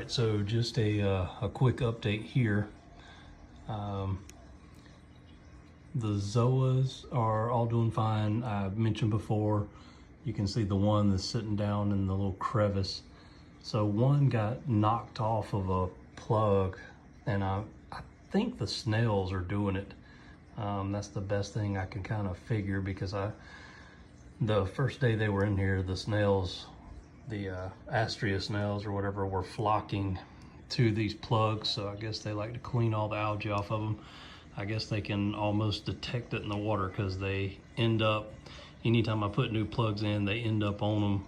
right, so just a quick update here. The Zoas are all doing fine. I mentioned before, you can see the one that's sitting down in the little crevice. So one got knocked off of a plug, and I think the snails are doing it. That's the best thing I can kind of figure, because the first day they were in here, the snails, the Astrea snails or whatever, were flocking to these plugs. So I guess they like to clean all the algae off of them. I guess they can almost detect it in the water, because they end up, anytime I put new plugs in, they end up on them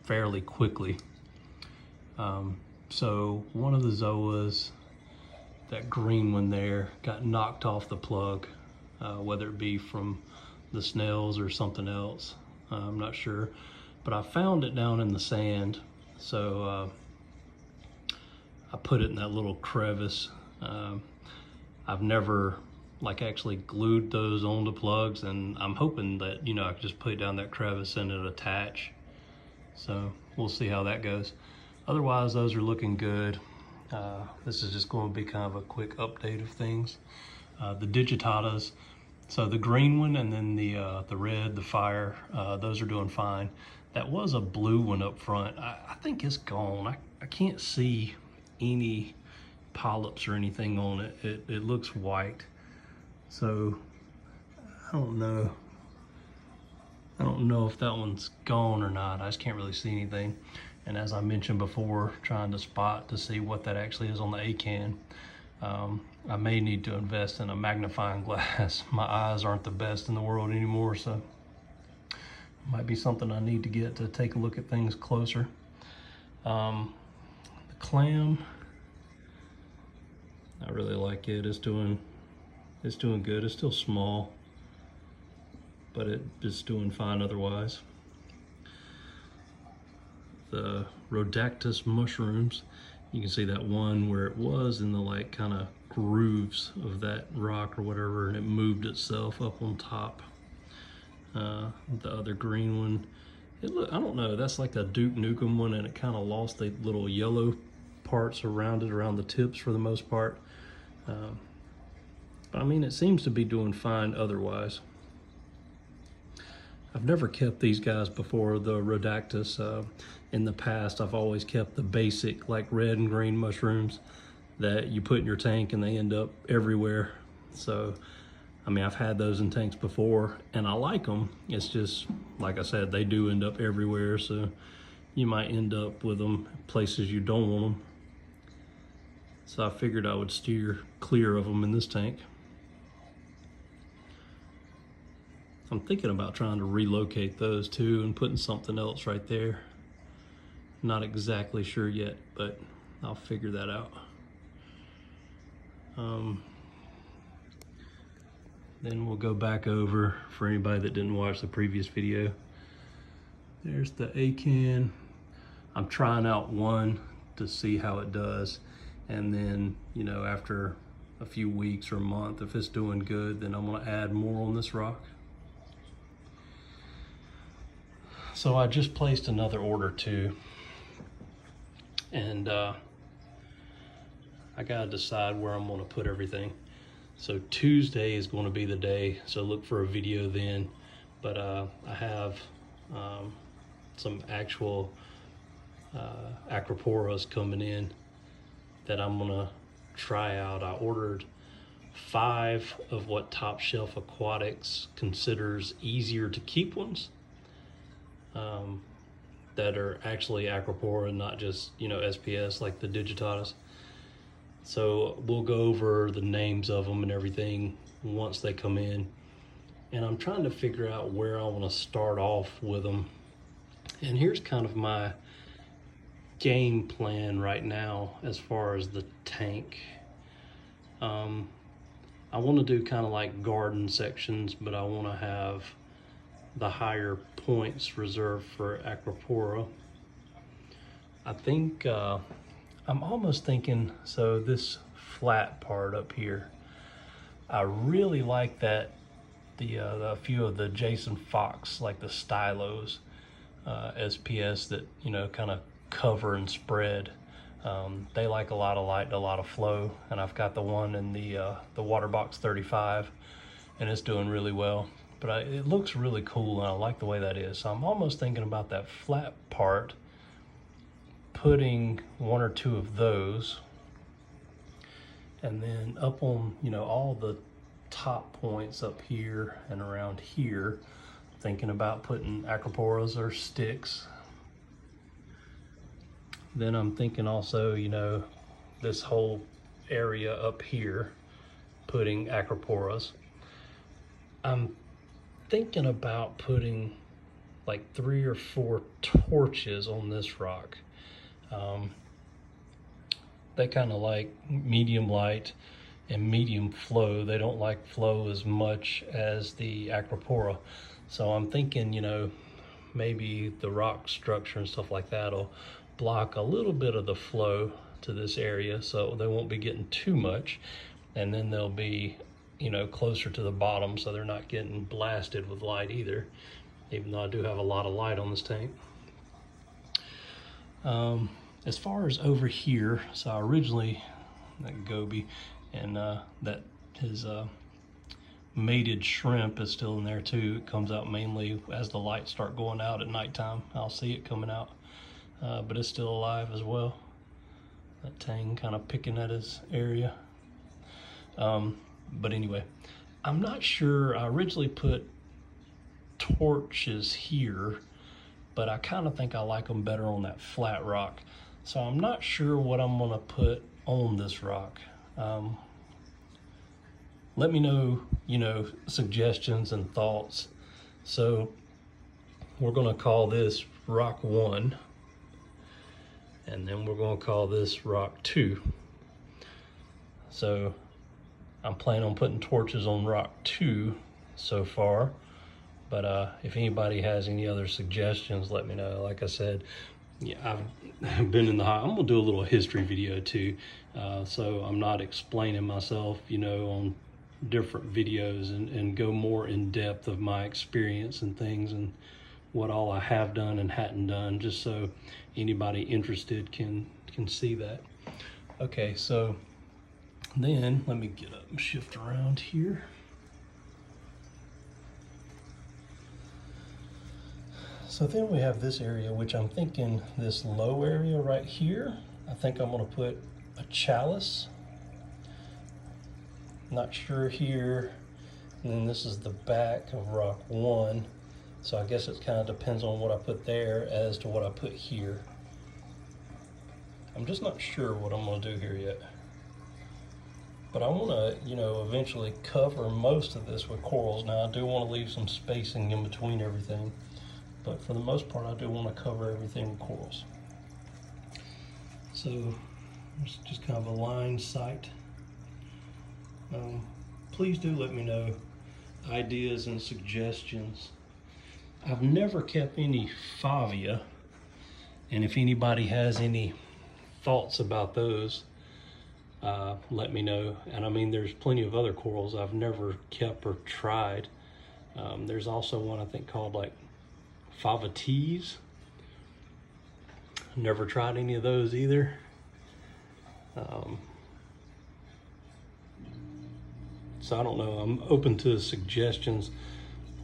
fairly quickly. So one of the Zoas, that green one there, got knocked off the plug, whether it be from the snails or something else. I'm not sure, but I found it down in the sand. So I put it in that little crevice. I've never actually glued those onto plugs, and I'm hoping that, I could just put it down that crevice and it'll attach. So we'll see how that goes. Otherwise, those are looking good. This is just going to be kind of a quick update of things. The digitatas, so the green one and then the red, the fire, those are doing fine. That was a blue one up front. I think it's gone. I can't see any polyps or anything on it. It looks white. So I don't know if that one's gone or not. I just can't really see anything. And as I mentioned before, trying to spot to see what that actually is on the ACAN. I may need to invest in a magnifying glass. My eyes aren't the best in the world anymore, so it might be something I need to get to take a look at things closer. The clam, I really like it. It's doing good. It's still small, but it's doing fine otherwise. The Rhodactis mushrooms, you can see that one where it was in the kind of grooves of that rock or whatever, and it moved itself up on top. The other green one, I don't know, that's like a Duke Nukem one, and it kind of lost the little yellow parts around it, around the tips for the most part. But I mean, it seems to be doing fine otherwise. I've never kept these guys before, the Rhodactis. In the past, I've always kept the basic, red and green mushrooms that you put in your tank and they end up everywhere. So, I mean, I've had those in tanks before and I like them. It's just, like I said, they do end up everywhere. So you might end up with them places you don't want them. So I figured I would steer clear of them in this tank. I'm thinking about trying to relocate those too and putting something else right there. Not exactly sure yet, but I'll figure that out. Then we'll go back over, for anybody that didn't watch the previous video. There's the ACAN. I'm trying out one to see how it does. And then, after a few weeks or a month, if it's doing good, then I'm gonna add more on this rock. So I just placed another order too. And I gotta decide where I'm gonna put everything. So Tuesday is gonna be the day, so look for a video then. But I have some actual acroporas coming in that I'm gonna try out. I ordered 5 of what Top Shelf Aquatics considers easier to keep ones. That are actually acropora and not just, SPS like the digitatas. So we'll go over the names of them and everything once they come in. And I'm trying to figure out where I want to start off with them. And here's kind of my game plan right now as far as the tank. I want to do kind of like garden sections, but I want to have the higher points reserved for acropora. I think I'm almost thinking, so this flat part up here, I really like that a few of the Jason Fox, like the stylos SPS that kind of cover and spread. They like a lot of light and a lot of flow, and I've got the one in the water box 35, and it's doing really well. But it looks really cool, and I like the way that is. So I'm almost thinking about that flat part, putting one or two of those, and then up on, you know, all the top points up here and around here, thinking about putting acroporas or sticks. Then I'm thinking also, you know, this whole area up here, putting acroporas. I'm thinking about putting like 3 or 4 torches on this rock. They kind of like medium light and medium flow. They don't like flow as much as the acropora. So I'm thinking, you know, maybe the rock structure and stuff like that will block a little bit of the flow to this area, so they won't be getting too much, and then they'll be, you know, closer to the bottom, so they're not getting blasted with light either, even though I do have a lot of light on this tank. As far as over here, so I originally, that goby, and that his mated shrimp is still in there too. It comes out mainly as the lights start going out at nighttime. I'll see it coming out, but it's still alive as well. That tang kind of picking at his area. But anyway, I'm not sure. I originally put torches here, but I kind of think I like them better on that flat rock. So I'm not sure what I'm gonna put on this rock. Let me know, you know, suggestions and thoughts. So we're gonna call this rock 1, and then we're gonna call this rock 2. So I'm planning on putting torches on rock 2 so far, but if anybody has any other suggestions, let me know. Like I said, yeah, I've been in the hobby. I'm gonna do a little history video too, so I'm not explaining myself, you know, on different videos, and go more in depth of my experience and things and what all I have done and hadn't done, just so anybody interested can see that. Okay, so then let me get up and shift around here. So then we have this area, which I'm thinking this low area right here, I think I'm gonna put a chalice. Not sure here. And then this is the back of rock 1. So I guess it kind of depends on what I put there as to what I put here. I'm just not sure what I'm gonna do here yet. But I wanna, you know, eventually cover most of this with corals. Now I do wanna leave some spacing in between everything, but for the most part, I do wanna cover everything with corals. So it's just kind of a line sight. Please do let me know ideas and suggestions. I've never kept any favia, and if anybody has any thoughts about those, let me know. And I mean, there's plenty of other corals I've never kept or tried. There's also one I think called like favatees. Never tried any of those either. So I don't know, I'm open to suggestions.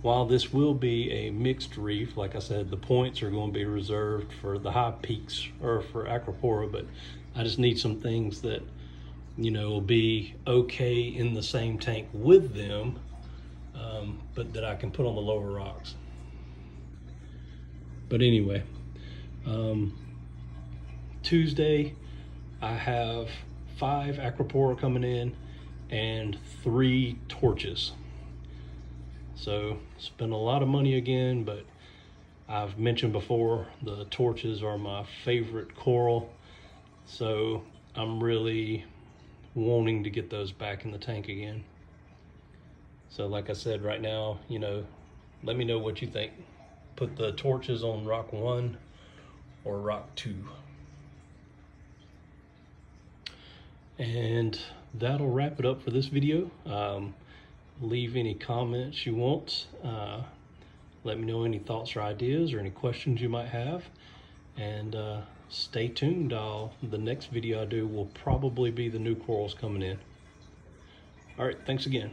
While this will be a mixed reef, like I said, the points are going to be reserved for the high peaks or for acropora, but I just need some things that, you know, will be okay in the same tank with them, but that I can put on the lower rocks. But anyway, Tuesday, I have 5 acropora coming in and 3 torches. So spend a lot of money again, but I've mentioned before, the torches are my favorite coral. So I'm really wanting to get those back in the tank again. So like I said, right now, you know, let me know what you think. Put the torches on rock 1 or rock 2. And that'll wrap it up for this video. Leave any comments you want. Let me know any thoughts or ideas or any questions you might have. And stay tuned. The next video I do will probably be the new corals coming in. All right, thanks again.